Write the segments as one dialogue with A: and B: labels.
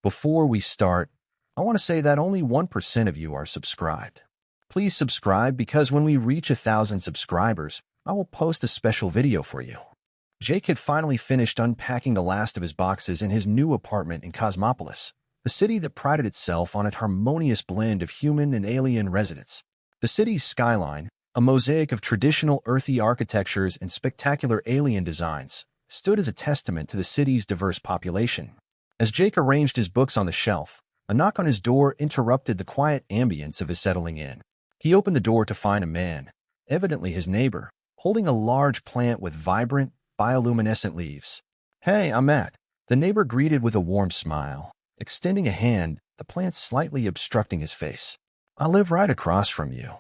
A: Before we start, I want to say that only 1% of you are subscribed. Please subscribe because when we reach 1,000 subscribers, I will post a special video for you. Jake had finally finished unpacking the last of his boxes in his new apartment in Cosmopolis, a city that prided itself on a harmonious blend of human and alien residents. The city's skyline, a mosaic of traditional earthy architectures and spectacular alien designs, stood as a testament to the city's diverse population. As Jake arranged his books on the shelf, a knock on his door interrupted the quiet ambience of his settling in. He opened the door to find a man, evidently his neighbor, holding a large plant with vibrant, bioluminescent leaves. "Hey, I'm Matt," the neighbor greeted with a warm smile, extending a hand, the plant slightly obstructing his face. "I live right across from you.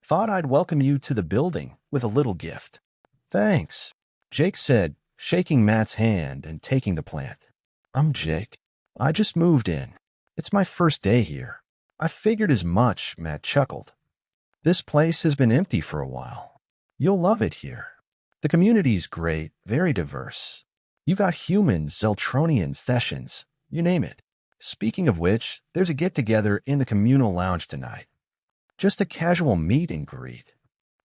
A: Thought I'd welcome you to the building with a little gift." "Thanks," Jake said, shaking Matt's hand and taking the plant. "I'm Jake. I just moved in. It's my first day here." "I figured as much," Matt chuckled. "This place has been empty for a while. You'll love it here. The community's great, very diverse. You got humans, Zeltronians, Thessians, you name it. Speaking of which, there's a get-together in the communal lounge tonight. Just a casual meet and greet.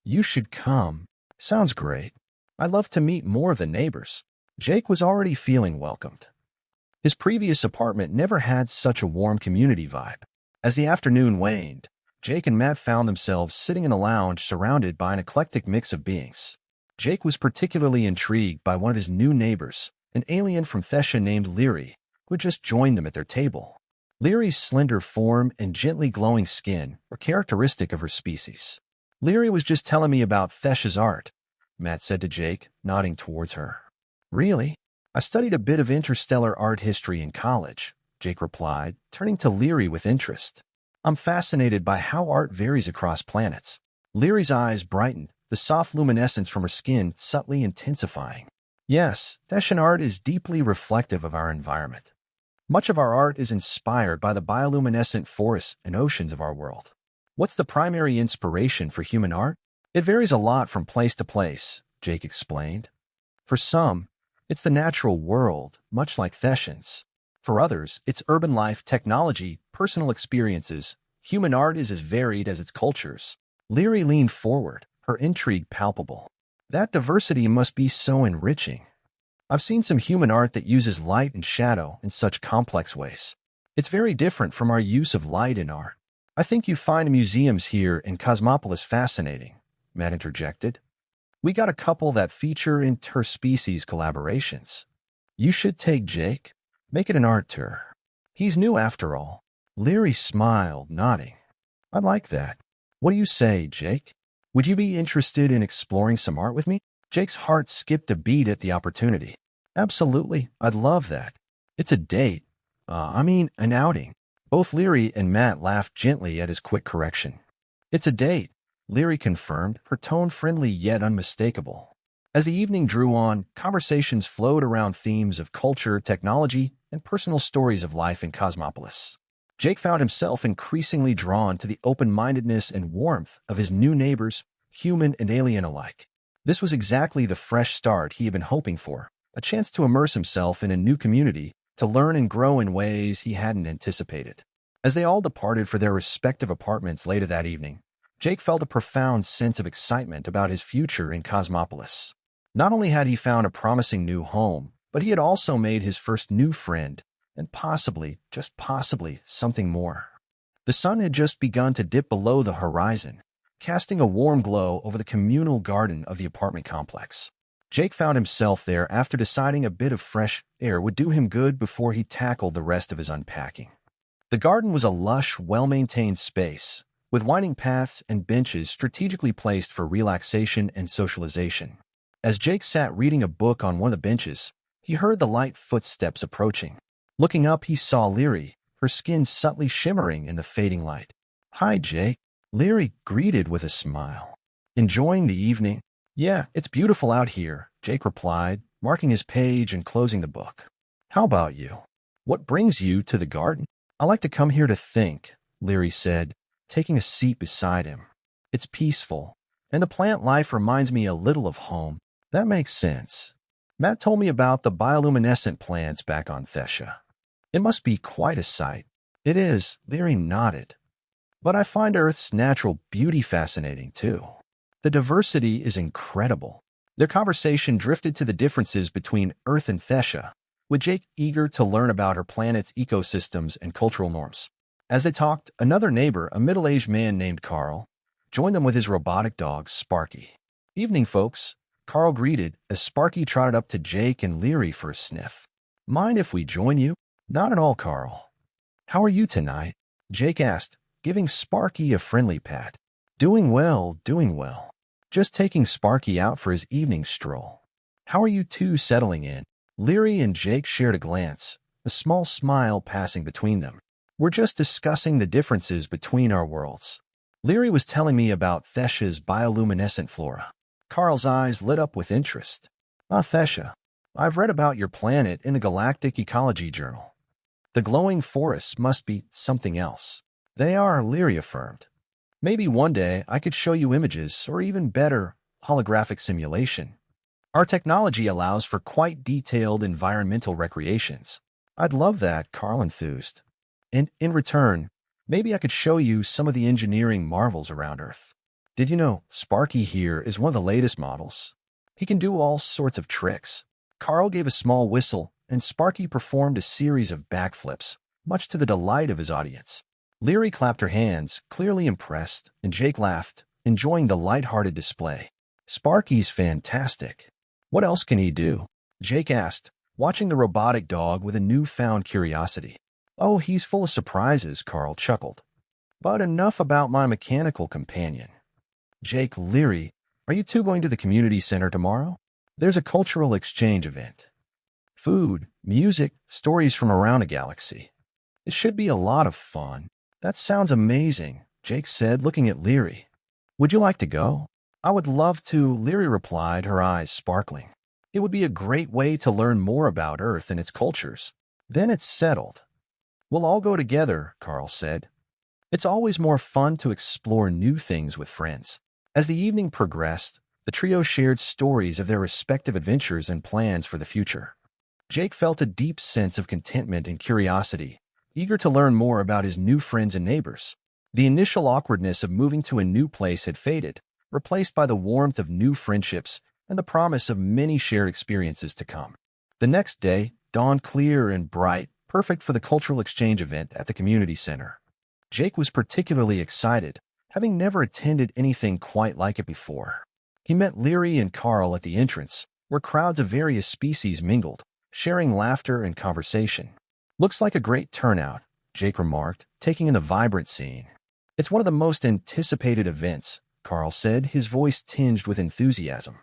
A: You should come. Sounds great. I'd love to meet more of the neighbors." Jake was already feeling welcomed. His previous apartment never had such a warm community vibe. As the afternoon waned, Jake and Matt found themselves sitting in the lounge surrounded by an eclectic mix of beings. Jake was particularly intrigued by one of his new neighbors, an alien from Thessia named Leary, who had just joined them at their table. Leary's slender form and gently glowing skin were characteristic of her species. "Leary was just telling me about Thessia's art," Matt said to Jake, nodding towards her. "Really? I studied a bit of interstellar art history in college," Jake replied, turning to Leary with interest. "I'm fascinated by how art varies across planets." Leary's eyes brightened, the soft luminescence from her skin subtly intensifying. "Yes, Thessian art is deeply reflective of our environment. Much of our art is inspired by the bioluminescent forests and oceans of our world." "What's the primary inspiration for human art?" "It varies a lot from place to place," Jake explained. "For some, it's the natural world, much like Thessians. For others, it's urban life, technology, personal experiences. Human art is as varied as its cultures." Leary leaned forward, her intrigue palpable. "That diversity must be so enriching. I've seen some human art that uses light and shadow in such complex ways. It's very different from our use of light in art." "I think you find museums here in Cosmopolis fascinating," Matt interjected. "We got a couple that feature interspecies collaborations. You should take Jake. Make it an art tour. He's new after all." Leary smiled, nodding. "I like that. What do you say, Jake? Would you be interested in exploring some art with me?" Jake's heart skipped a beat at the opportunity. "Absolutely. I'd love that. It's a date. An outing." Both Leary and Matt laughed gently at his quick correction. "It's a date," Leary confirmed, her tone friendly yet unmistakable. As the evening drew on, conversations flowed around themes of culture, technology, and personal stories of life in Cosmopolis. Jake found himself increasingly drawn to the open-mindedness and warmth of his new neighbors, human and alien alike. This was exactly the fresh start he had been hoping for, a chance to immerse himself in a new community, to learn and grow in ways he hadn't anticipated. As they all departed for their respective apartments later that evening, Jake felt a profound sense of excitement about his future in Cosmopolis. Not only had he found a promising new home, but he had also made his first new friend, and possibly, just possibly, something more. The sun had just begun to dip below the horizon, casting a warm glow over the communal garden of the apartment complex. Jake found himself there after deciding a bit of fresh air would do him good before he tackled the rest of his unpacking. The garden was a lush, well-maintained space, with winding paths and benches strategically placed for relaxation and socialization. As Jake sat reading a book on one of the benches, he heard the light footsteps approaching. Looking up, he saw Leary, her skin subtly shimmering in the fading light. "Hi, Jake," Leary greeted with a smile. "Enjoying the evening?" "Yeah, it's beautiful out here," Jake replied, marking his page and closing the book. "How about you? What brings you to the garden?" "I like to come here to think," Leary said, taking a seat beside him. "It's peaceful, and the plant life reminds me a little of home." "That makes sense. Matt told me about the bioluminescent plants back on Thessia. It must be quite a sight. It is, Leary nodded. But I find Earth's natural beauty fascinating, too. The diversity is incredible. Their conversation drifted to the differences between Earth and Thessia, with Jake eager to learn about her planet's ecosystems and cultural norms. As they talked, another neighbor, a middle-aged man named Carl, joined them with his robotic dog, Sparky. "Evening, folks," Carl greeted as Sparky trotted up to Jake and Leary for a sniff. "Mind if we join you?" "Not at all, Carl." "How are you tonight?" Jake asked, giving Sparky a friendly pat. Doing well, doing well. Just taking Sparky out for his evening stroll." "How are you two settling in?" Leary and Jake shared a glance, a small smile passing between them. "We're just discussing the differences between our worlds." Leary was telling me about Thessia's bioluminescent flora. Carl's eyes lit up with interest. "Ah, Thessia. I've read about your planet in the Galactic Ecology Journal. The glowing forests must be something else." "They are," Leary affirmed. "Maybe one day I could show you images, or even better, holographic simulation. Our technology allows for quite detailed environmental recreations." "I'd love that," Carl enthused. "And in return, maybe I could show you some of the engineering marvels around Earth. Did you know Sparky here is one of the latest models? He can do all sorts of tricks." Carl gave a small whistle, and Sparky performed a series of backflips, much to the delight of his audience. Leary clapped her hands, clearly impressed, and Jake laughed, enjoying the light-hearted display. "Sparky's fantastic. What else can he do?" Jake asked, watching the robotic dog with a newfound curiosity. "Oh, he's full of surprises," Carl chuckled. "But enough about my mechanical companion. Jake, Leary, are you two going to the community center tomorrow? There's a cultural exchange event. Food, music, stories from around the galaxy. It should be a lot of fun." "That sounds amazing," Jake said, looking at Leary. "Would you like to go?" "I would love to," Leary replied, her eyes sparkling. "It would be a great way to learn more about Earth and its cultures." "Then it's settled. We'll all go together," Carl said. "It's always more fun to explore new things with friends." As the evening progressed, the trio shared stories of their respective adventures and plans for the future. Jake felt a deep sense of contentment and curiosity, eager to learn more about his new friends and neighbors. The initial awkwardness of moving to a new place had faded, replaced by the warmth of new friendships and the promise of many shared experiences to come. The next day dawned clear and bright, perfect for the cultural exchange event at the community center. Jake was particularly excited, having never attended anything quite like it before. He met Leary and Carl at the entrance, where crowds of various species mingled, sharing laughter and conversation. "Looks like a great turnout," Jake remarked, taking in the vibrant scene. "It's one of the most anticipated events," Carl said, his voice tinged with enthusiasm.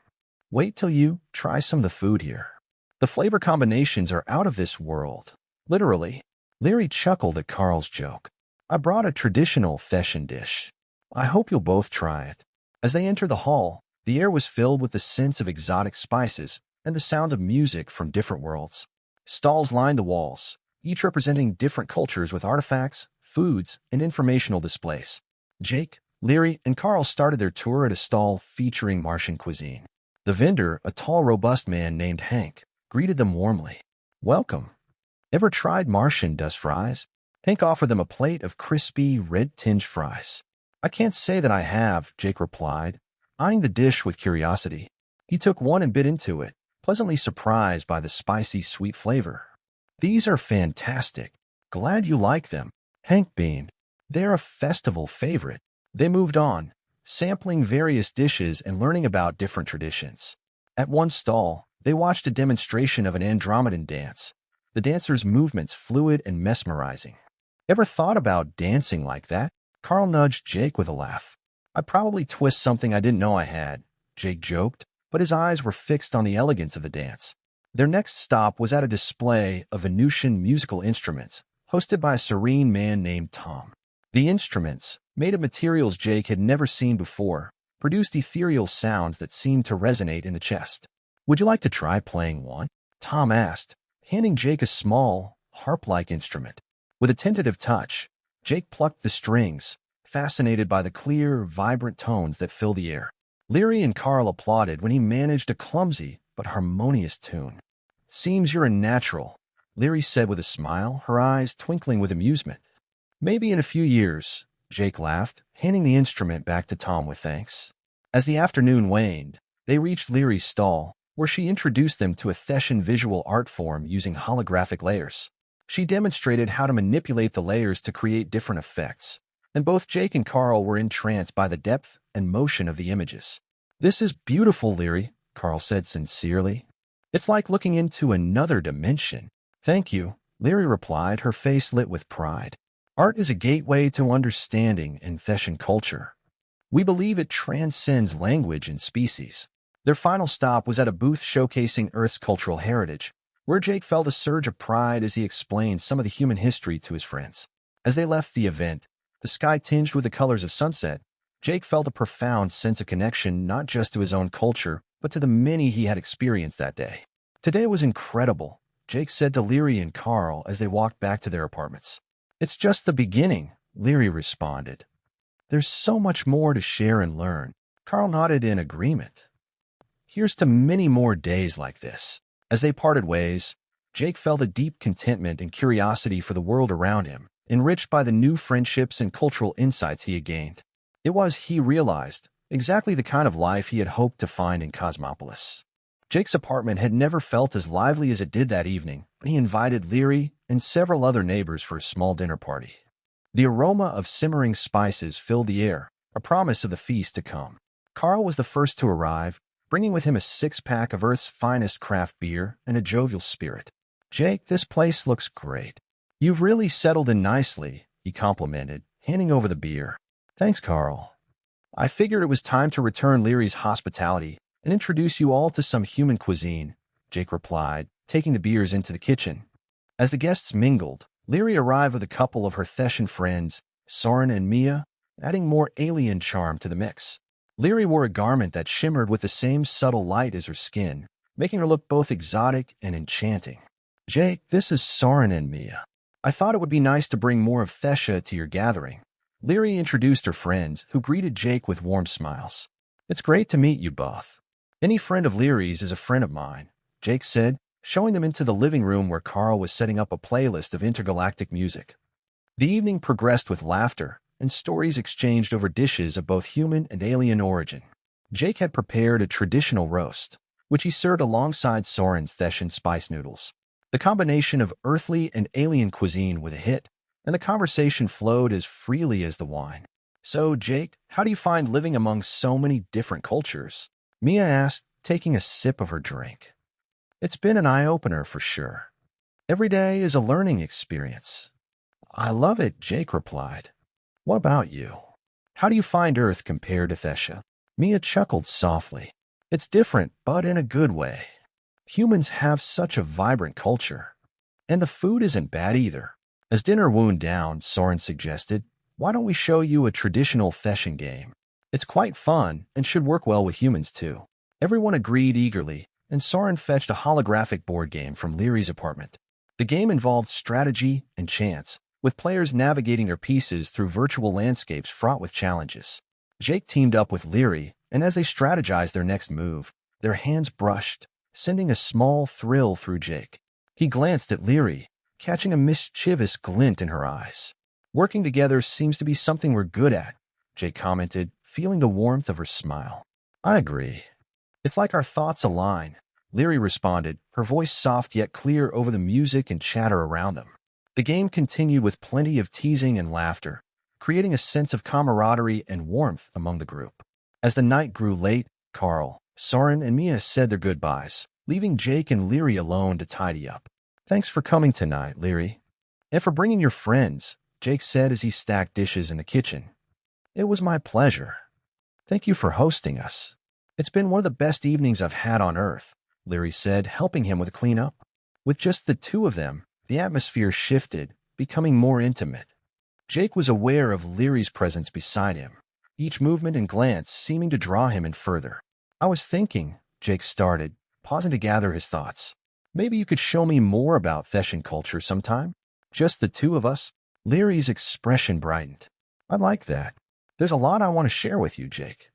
A: "Wait till you try some of the food here. The flavor combinations are out of this world. Literally." Leary chuckled at Carl's joke. "I brought a traditional Thessian dish. I hope you'll both try it." As they entered the hall, the air was filled with the scents of exotic spices and the sounds of music from different worlds. Stalls lined the walls, each representing different cultures with artifacts, foods, and informational displays. Jake, Leary, and Carl started their tour at a stall featuring Martian cuisine. The vendor, a tall, robust man named Hank, greeted them warmly. "Welcome. Ever tried Martian dust fries?" Hank offered them a plate of crispy, red-tinged fries. "I can't say that I have," Jake replied, eyeing the dish with curiosity. He took one and bit into it, pleasantly surprised by the spicy, sweet flavor. "These are fantastic. Glad you like them," Hank beamed. "They're a festival favorite." They moved on, sampling various dishes and learning about different traditions. At one stall, they watched a demonstration of an Andromedan dance, the dancers' movements fluid and mesmerizing. "Ever thought about dancing like that?" Carl nudged Jake with a laugh. "I'd probably twist something I didn't know I had," Jake joked, but his eyes were fixed on the elegance of the dance. Their next stop was at a display of Venusian musical instruments, hosted by a serene man named Tom. The instruments, made of materials Jake had never seen before, produced ethereal sounds that seemed to resonate in the chest. "Would you like to try playing one?" Tom asked, handing Jake a small, harp-like instrument. With a tentative touch, Jake plucked the strings, fascinated by the clear, vibrant tones that filled the air. Leary and Carl applauded when he managed a clumsy but harmonious tune. "Seems you're a natural," Leary said with a smile, her eyes twinkling with amusement. Maybe in a few years, Jake laughed, handing the instrument back to Tom with thanks. As the afternoon waned, they reached Leary's stall, where she introduced them to a Theshan visual art form using holographic layers. She demonstrated how to manipulate the layers to create different effects, and both Jake and Carl were entranced by the depth and motion of the images. "This is beautiful, Leary," Carl said sincerely. "It's like looking into another dimension." "Thank you," Leary replied, her face lit with pride. "Art is a gateway to understanding in Theshan culture. We believe it transcends language and species." Their final stop was at a booth showcasing Earth's cultural heritage, where Jake felt a surge of pride as he explained some of the human history to his friends. As they left the event, the sky tinged with the colors of sunset, Jake felt a profound sense of connection not just to his own culture, but to the many he had experienced that day. "Today was incredible," Jake said to Leary and Carl as they walked back to their apartments. "It's just the beginning," Leary responded. "There's so much more to share and learn." Carl nodded in agreement. "Here's to many more days like this." As they parted ways, Jake felt a deep contentment and curiosity for the world around him, enriched by the new friendships and cultural insights he had gained. It was, he realized, exactly the kind of life he had hoped to find in Cosmopolis. Jake's apartment had never felt as lively as it did that evening, when he invited Leary and several other neighbors for a small dinner party. The aroma of simmering spices filled the air, a promise of the feast to come. Carl was the first to arrive, bringing with him a six-pack of Earth's finest craft beer and a jovial spirit. "Jake, this place looks great. You've really settled in nicely," he complimented, handing over the beer. "Thanks, Carl. I figured it was time to return Leary's hospitality and introduce you all to some human cuisine," Jake replied, taking the beers into the kitchen. As the guests mingled, Leary arrived with a couple of her Theshan friends, Soren and Mia, adding more alien charm to the mix. Leary wore a garment that shimmered with the same subtle light as her skin, making her look both exotic and enchanting. "Jake, this is Soren and Mia. I thought it would be nice to bring more of Thesha to your gathering." Leary introduced her friends, who greeted Jake with warm smiles. "It's great to meet you both. Any friend of Leary's is a friend of mine," Jake said, showing them into the living room where Carl was setting up a playlist of intergalactic music. The evening progressed with laughter and stories exchanged over dishes of both human and alien origin. Jake had prepared a traditional roast, which he served alongside Soren's Theshan spice noodles. The combination of earthly and alien cuisine was a hit, and the conversation flowed as freely as the wine. "So, Jake, how do you find living among so many different cultures?" Mia asked, taking a sip of her drink. "It's been an eye-opener for sure. Every day is a learning experience." "I love it," Jake replied. "What about you? How do you find Earth compared to Thesha?" Mia chuckled softly. "It's different, but in a good way. Humans have such a vibrant culture. And the food isn't bad either." As dinner wound down, Soren suggested, "Why don't we show you a traditional Theshan game? It's quite fun and should work well with humans too." Everyone agreed eagerly, and Soren fetched a holographic board game from Leary's apartment. The game involved strategy and chance, with players navigating their pieces through virtual landscapes fraught with challenges. Jake teamed up with Leary, and as they strategized their next move, their hands brushed, sending a small thrill through Jake. He glanced at Leary, catching a mischievous glint in her eyes. "Working together seems to be something we're good at," Jake commented, feeling the warmth of her smile. "I agree. It's like our thoughts align," Leary responded, her voice soft yet clear over the music and chatter around them. The game continued with plenty of teasing and laughter, creating a sense of camaraderie and warmth among the group. As the night grew late, Carl, Soren, and Mia said their goodbyes, leaving Jake and Leary alone to tidy up. "Thanks for coming tonight, Leary. And for bringing your friends," Jake said as he stacked dishes in the kitchen. "It was my pleasure. Thank you for hosting us. It's been one of the best evenings I've had on Earth," Leary said, helping him with the cleanup. With just the two of them, the atmosphere shifted, becoming more intimate. Jake was aware of Leary's presence beside him, each movement and glance seeming to draw him in further. "I was thinking," Jake started, pausing to gather his thoughts. "Maybe you could show me more about Theshan culture sometime? Just the two of us?" Leary's expression brightened. "I'd like that. There's a lot I want to share with you, Jake.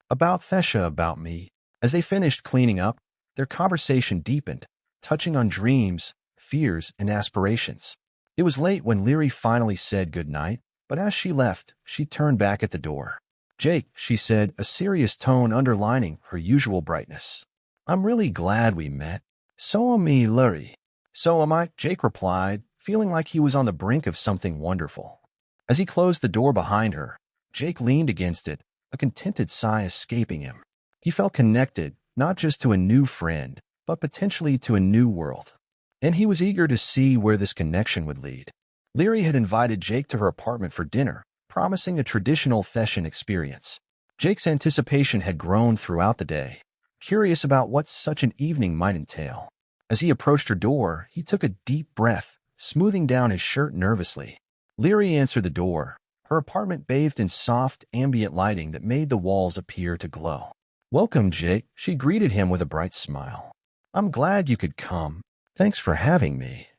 A: About Thesha, about me." As they finished cleaning up, their conversation deepened, touching on dreams, fears and aspirations. It was late when Leary finally said goodnight, but as she left, she turned back at the door. "Jake," she said, a serious tone underlining her usual brightness. "I'm really glad we met." "So am I, Leary." "So am I," Jake replied, feeling like he was on the brink of something wonderful. As he closed the door behind her, Jake leaned against it, a contented sigh escaping him. He felt connected, not just to a new friend, but potentially to a new world. And he was eager to see where this connection would lead. Leary had invited Jake to her apartment for dinner, promising a traditional Theshan experience. Jake's anticipation had grown throughout the day, curious about what such an evening might entail. As he approached her door, he took a deep breath, smoothing down his shirt nervously. Leary answered the door, her apartment bathed in soft, ambient lighting that made the walls appear to glow. "Welcome, Jake," she greeted him with a bright smile. "I'm glad you could come. Thanks for having me."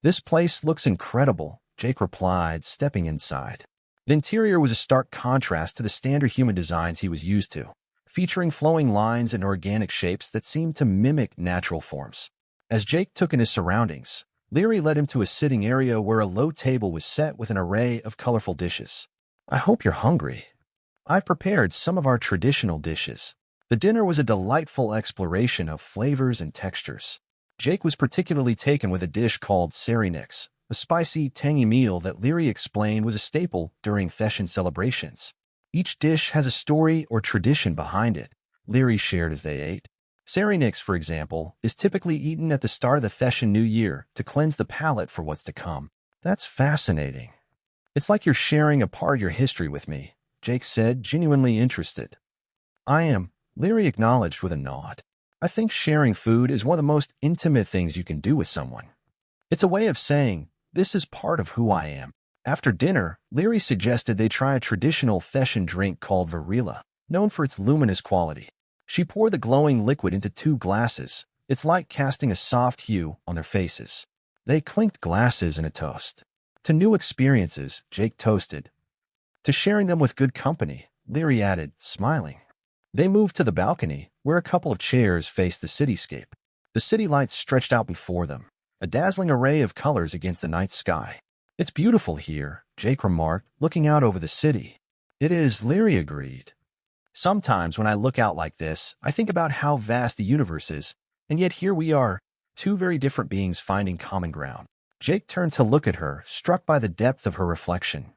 A: "This place looks incredible," Jake replied, stepping inside. The interior was a stark contrast to the standard human designs he was used to, featuring flowing lines and organic shapes that seemed to mimic natural forms. As Jake took in his surroundings, Leary led him to a sitting area where a low table was set with an array of colorful dishes. "I hope you're hungry. I've prepared some of our traditional dishes." The dinner was a delightful exploration of flavors and textures. Jake was particularly taken with a dish called Serenix, a spicy, tangy meal that Leary explained was a staple during Theshan celebrations. Each dish has a story or tradition behind it, Leary shared as they ate. Serenix, for example, is typically eaten at the start of the Theshan New Year to cleanse the palate for what's to come. "That's fascinating. It's like you're sharing a part of your history with me," Jake said, genuinely interested. "I am," Leary acknowledged with a nod. "I think sharing food is one of the most intimate things you can do with someone. It's a way of saying, this is part of who I am." After dinner, Leary suggested they try a traditional Theshan drink called Varila, known for its luminous quality. She poured the glowing liquid into 2 glasses, its light casting a soft hue on their faces. They clinked glasses in a toast. To new experiences, Jake toasted. To sharing them with good company, Leary added, smiling. They moved to the balcony, where a couple of chairs faced the cityscape. The city lights stretched out before them, a dazzling array of colors against the night sky. "It's beautiful here," Jake remarked, looking out over the city. "It is," Leary agreed. "Sometimes when I look out like this, I think about how vast the universe is, and yet here we are, 2 very different beings finding common ground." Jake turned to look at her, struck by the depth of her reflection.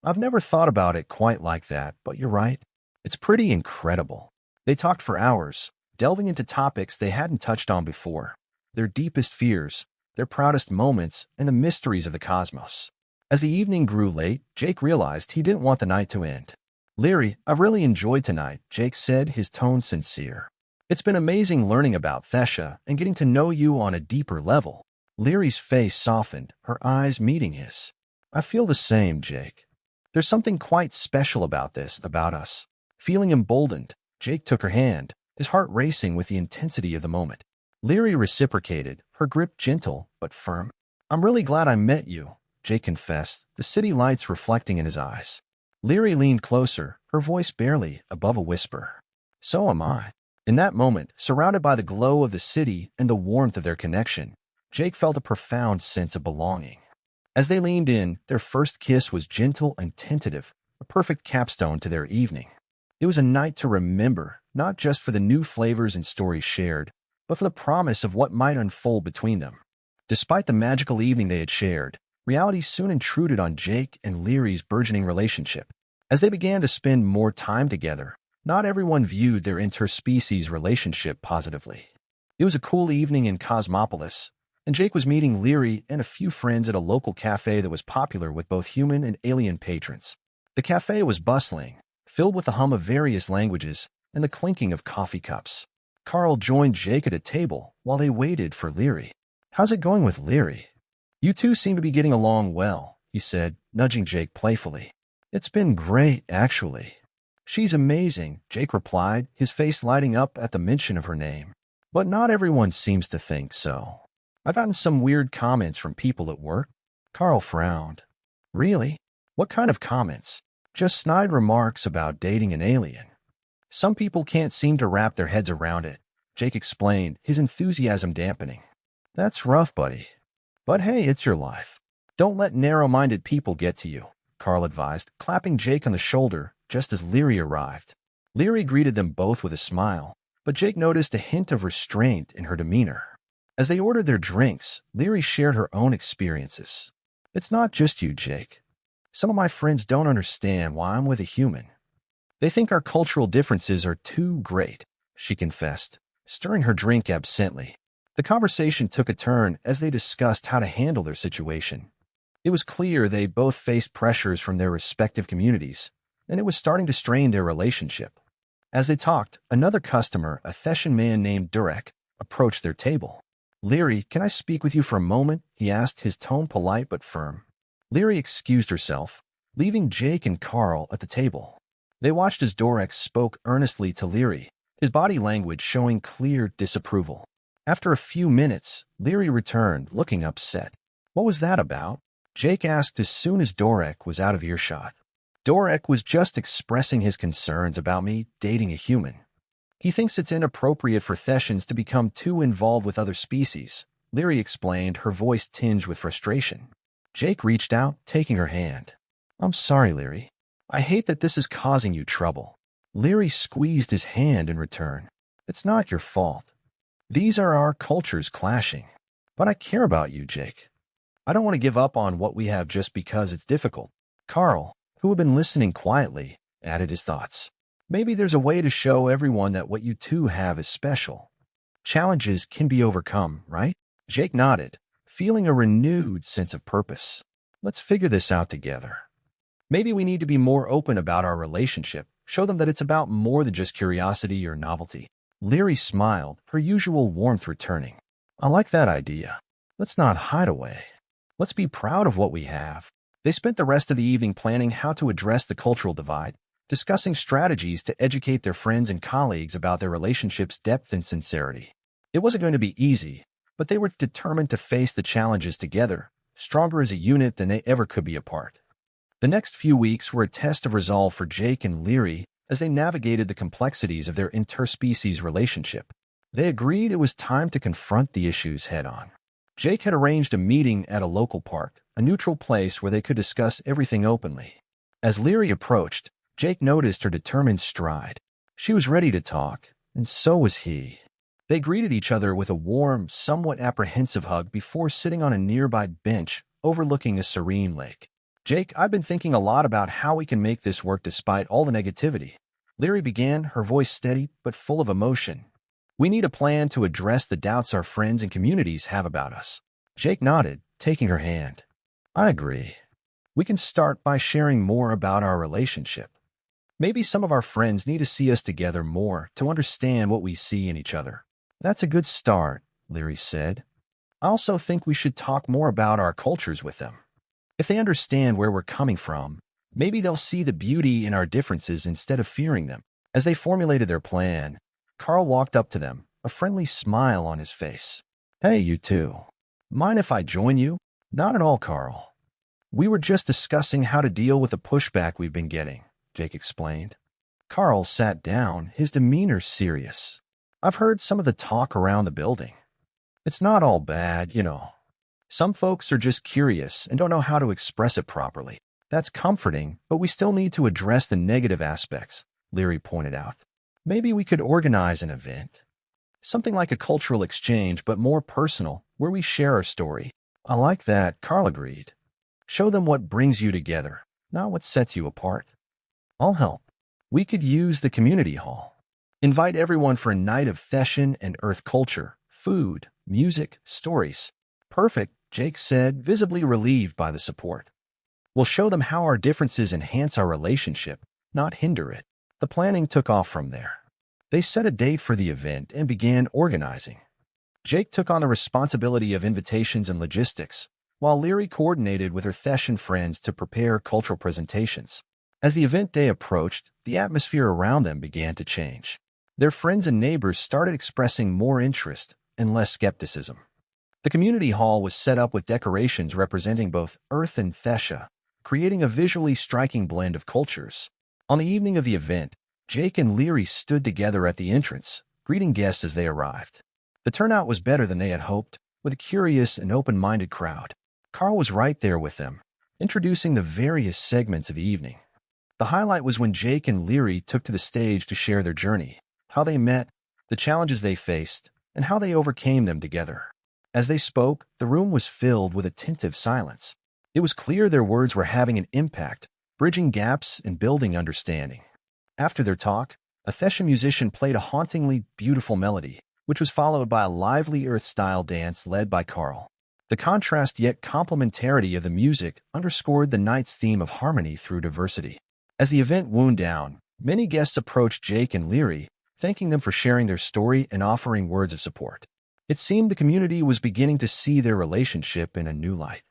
A: "I've never thought about it quite like that, but you're right. It's pretty incredible." They talked for hours, delving into topics they hadn't touched on before, their deepest fears, their proudest moments, and the mysteries of the cosmos. As the evening grew late, Jake realized he didn't want the night to end. "Leary, I've really enjoyed tonight," Jake said, his tone sincere. "It's been amazing learning about Thesha and getting to know you on a deeper level." Leary's face softened, her eyes meeting his. "I feel the same, Jake. There's something quite special about this, about us." Feeling emboldened, Jake took her hand, his heart racing with the intensity of the moment. Leary reciprocated, her grip gentle but firm. "I'm really glad I met you," Jake confessed, the city lights reflecting in his eyes. Leary leaned closer, her voice barely above a whisper. "So am I." In that moment, surrounded by the glow of the city and the warmth of their connection, Jake felt a profound sense of belonging. As they leaned in, their first kiss was gentle and tentative, a perfect capstone to their evening. It was a night to remember, not just for the new flavors and stories shared, but for the promise of what might unfold between them. Despite the magical evening they had shared, reality soon intruded on Jake and Leary's burgeoning relationship. As they began to spend more time together, not everyone viewed their interspecies relationship positively. It was a cool evening in Cosmopolis, and Jake was meeting Leary and a few friends at a local cafe that was popular with both human and alien patrons. The cafe was bustling, filled with the hum of various languages and the clinking of coffee cups. Carl joined Jake at a table while they waited for Leary. "How's it going with Leary?" "You two seem to be getting along well," he said, nudging Jake playfully. "It's been great, actually." "She's amazing," Jake replied, his face lighting up at the mention of her name. "But not everyone seems to think so. I've gotten some weird comments from people at work." Carl frowned. "Really? What kind of comments?" "Just snide remarks about dating an alien. Some people can't seem to wrap their heads around it," Jake explained, his enthusiasm dampening. "That's rough, buddy." But hey, it's your life. Don't let narrow-minded people get to you, Carl advised, clapping Jake on the shoulder just as Leary arrived. Leary greeted them both with a smile, but Jake noticed a hint of restraint in her demeanor. As they ordered their drinks, Leary shared her own experiences. It's not just you, Jake. Some of my friends don't understand why I'm with a human. They think our cultural differences are too great, she confessed, stirring her drink absently. The conversation took a turn as they discussed how to handle their situation. It was clear they both faced pressures from their respective communities, and it was starting to strain their relationship. As they talked, another customer, a Theshan man named Durek, approached their table. Leary, can I speak with you for a moment? He asked, his tone polite but firm. Leary excused herself, leaving Jake and Carl at the table. They watched as Durek spoke earnestly to Leary, his body language showing clear disapproval. After a few minutes, Leary returned, looking upset. What was that about? Jake asked as soon as Durek was out of earshot. Durek was just expressing his concerns about me dating a human. He thinks it's inappropriate for Theshans to become too involved with other species, Leary explained, her voice tinged with frustration. Jake reached out, taking her hand. I'm sorry, Leary. I hate that this is causing you trouble. Leary squeezed his hand in return. It's not your fault. These are our cultures clashing. But I care about you, Jake. I don't want to give up on what we have just because it's difficult. Carl, who had been listening quietly, added his thoughts. Maybe there's a way to show everyone that what you two have is special. Challenges can be overcome, right? Jake nodded, feeling a renewed sense of purpose. Let's figure this out together. Maybe we need to be more open about our relationship, show them that it's about more than just curiosity or novelty. Leary smiled, her usual warmth returning. I like that idea. Let's not hide away. Let's be proud of what we have. They spent the rest of the evening planning how to address the cultural divide, discussing strategies to educate their friends and colleagues about their relationship's depth and sincerity. It wasn't going to be easy, but they were determined to face the challenges together, stronger as a unit than they ever could be apart. The next few weeks were a test of resolve for Jake and Leary as they navigated the complexities of their interspecies relationship. They agreed it was time to confront the issues head-on. Jake had arranged a meeting at a local park, a neutral place where they could discuss everything openly. As Leary approached, Jake noticed her determined stride. She was ready to talk, and so was he. They greeted each other with a warm, somewhat apprehensive hug before sitting on a nearby bench overlooking a serene lake. Jake, I've been thinking a lot about how we can make this work despite all the negativity. Leary began, her voice steady but full of emotion. We need a plan to address the doubts our friends and communities have about us. Jake nodded, taking her hand. I agree. We can start by sharing more about our relationship. Maybe some of our friends need to see us together more to understand what we see in each other. That's a good start, Leary said. I also think we should talk more about our cultures with them. If they understand where we're coming from, maybe they'll see the beauty in our differences instead of fearing them. As they formulated their plan, Carl walked up to them, a friendly smile on his face. Hey, you two. Mind if I join you? Not at all, Carl. We were just discussing how to deal with the pushback we've been getting, Jake explained. Carl sat down, his demeanor serious. I've heard some of the talk around the building. It's not all bad, you know. Some folks are just curious and don't know how to express it properly. That's comforting, but we still need to address the negative aspects, Leary pointed out. Maybe we could organize an event. Something like a cultural exchange, but more personal, where we share our story. I like that, Carl agreed. Show them what brings you together, not what sets you apart. I'll help. We could use the community hall. Invite everyone for a night of Theshan and Earth culture, food, music, stories. Perfect, Jake said, visibly relieved by the support. We'll show them how our differences enhance our relationship, not hinder it. The planning took off from there. They set a date for the event and began organizing. Jake took on the responsibility of invitations and logistics, while Leary coordinated with her Theshan friends to prepare cultural presentations. As the event day approached, the atmosphere around them began to change. Their friends and neighbors started expressing more interest and less skepticism. The community hall was set up with decorations representing both Earth and Thesha, creating a visually striking blend of cultures. On the evening of the event, Jake and Leary stood together at the entrance, greeting guests as they arrived. The turnout was better than they had hoped, with a curious and open-minded crowd. Carl was right there with them, introducing the various segments of the evening. The highlight was when Jake and Leary took to the stage to share their journey, how they met, the challenges they faced, and how they overcame them together. As they spoke, the room was filled with attentive silence. It was clear their words were having an impact, bridging gaps and building understanding. After their talk, a Thesha musician played a hauntingly beautiful melody, which was followed by a lively Earth-style dance led by Carl. The contrast yet complementarity of the music underscored the night's theme of harmony through diversity. As the event wound down, many guests approached Jake and Leary, thanking them for sharing their story and offering words of support. It seemed the community was beginning to see their relationship in a new light.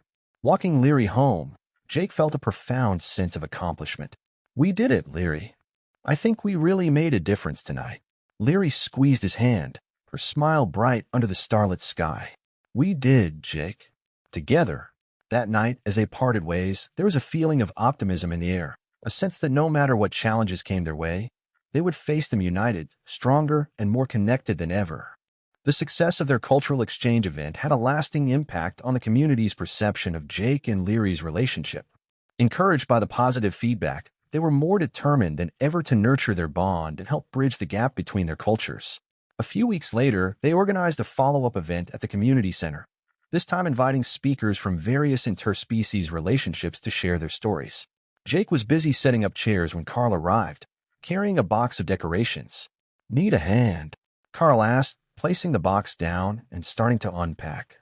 A: Walking Leary home, Jake felt a profound sense of accomplishment. "We did it, Leary. I think we really made a difference tonight." Leary squeezed his hand, her smile bright under the starlit sky. "We did, Jake." Together, that night, as they parted ways, there was a feeling of optimism in the air, a sense that no matter what challenges came their way, they would face them united, stronger, and more connected than ever. The success of their cultural exchange event had a lasting impact on the community's perception of Jake and Leary's relationship. Encouraged by the positive feedback, they were more determined than ever to nurture their bond and help bridge the gap between their cultures. A few weeks later, they organized a follow-up event at the community center, this time inviting speakers from various interspecies relationships to share their stories. Jake was busy setting up chairs when Carl arrived, carrying a box of decorations. "Need a hand?" Carl asked, placing the box down and starting to unpack.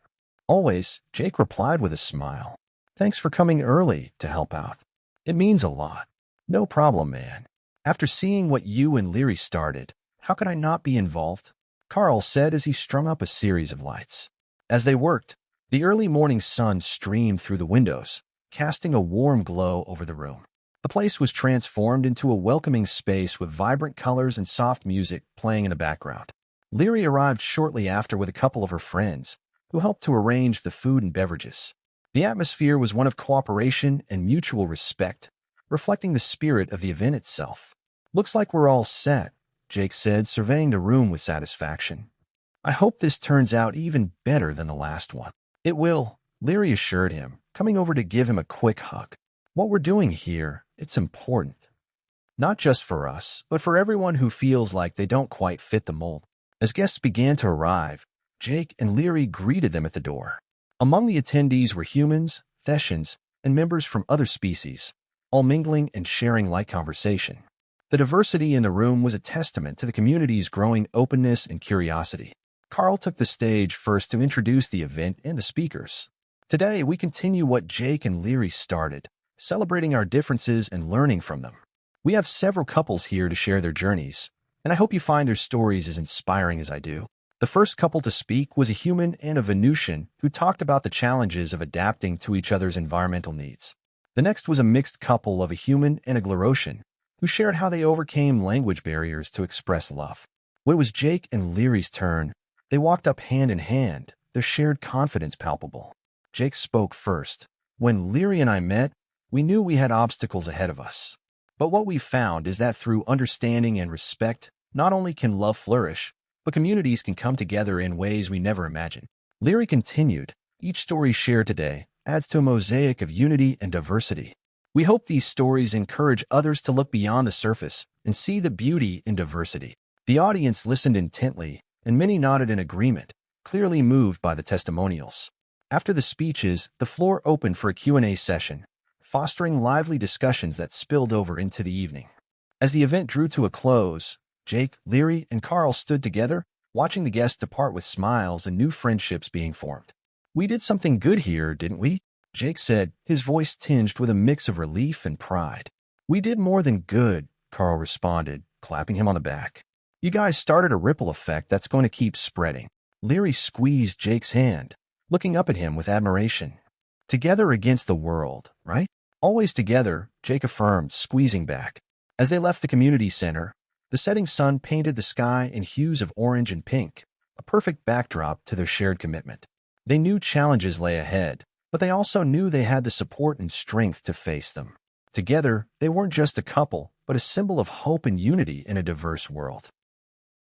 A: "Always," Jake replied with a smile. "Thanks for coming early to help out. It means a lot." "No problem, man. After seeing what you and Leary started, how could I not be involved?" Carl said as he strung up a series of lights. As they worked, the early morning sun streamed through the windows, casting a warm glow over the room. The place was transformed into a welcoming space with vibrant colors and soft music playing in the background. Leary arrived shortly after with a couple of her friends, who helped to arrange the food and beverages. The atmosphere was one of cooperation and mutual respect, reflecting the spirit of the event itself. "Looks like we're all set," Jake said, surveying the room with satisfaction. "I hope this turns out even better than the last one." "It will," Leary assured him, coming over to give him a quick hug. "What we're doing here, it's important. Not just for us, but for everyone who feels like they don't quite fit the mold." As guests began to arrive, Jake and Leary greeted them at the door. Among the attendees were humans, Thesians, and members from other species, all mingling and sharing light conversation. The diversity in the room was a testament to the community's growing openness and curiosity. Carl took the stage first to introduce the event and the speakers. "Today, we continue what Jake and Leary started, celebrating our differences and learning from them. We have several couples here to share their journeys, and I hope you find their stories as inspiring as I do." The first couple to speak was a human and a Venusian who talked about the challenges of adapting to each other's environmental needs. The next was a mixed couple of a human and a Glarosian, who shared how they overcame language barriers to express love. When it was Jake and Leary's turn, they walked up hand in hand, their shared confidence palpable. Jake spoke first. "When Leary and I met, we knew we had obstacles ahead of us. But what we found is that through understanding and respect, not only can love flourish, but communities can come together in ways we never imagined." Leary continued, "Each story shared today adds to a mosaic of unity and diversity. We hope these stories encourage others to look beyond the surface and see the beauty in diversity." The audience listened intently, and many nodded in agreement, clearly moved by the testimonials. After the speeches, the floor opened for a Q&A session, fostering lively discussions that spilled over into the evening. As the event drew to a close, Jake, Leary, and Carl stood together, watching the guests depart with smiles and new friendships being formed. "We did something good here, didn't we?" Jake said, his voice tinged with a mix of relief and pride. "We did more than good," Carl responded, clapping him on the back. "You guys started a ripple effect that's going to keep spreading." Leary squeezed Jake's hand, looking up at him with admiration. "Together against the world, right?" "Always together," Jake affirmed, squeezing back. As they left the community center, the setting sun painted the sky in hues of orange and pink, a perfect backdrop to their shared commitment. They knew challenges lay ahead, but they also knew they had the support and strength to face them. Together, they weren't just a couple, but a symbol of hope and unity in a diverse world.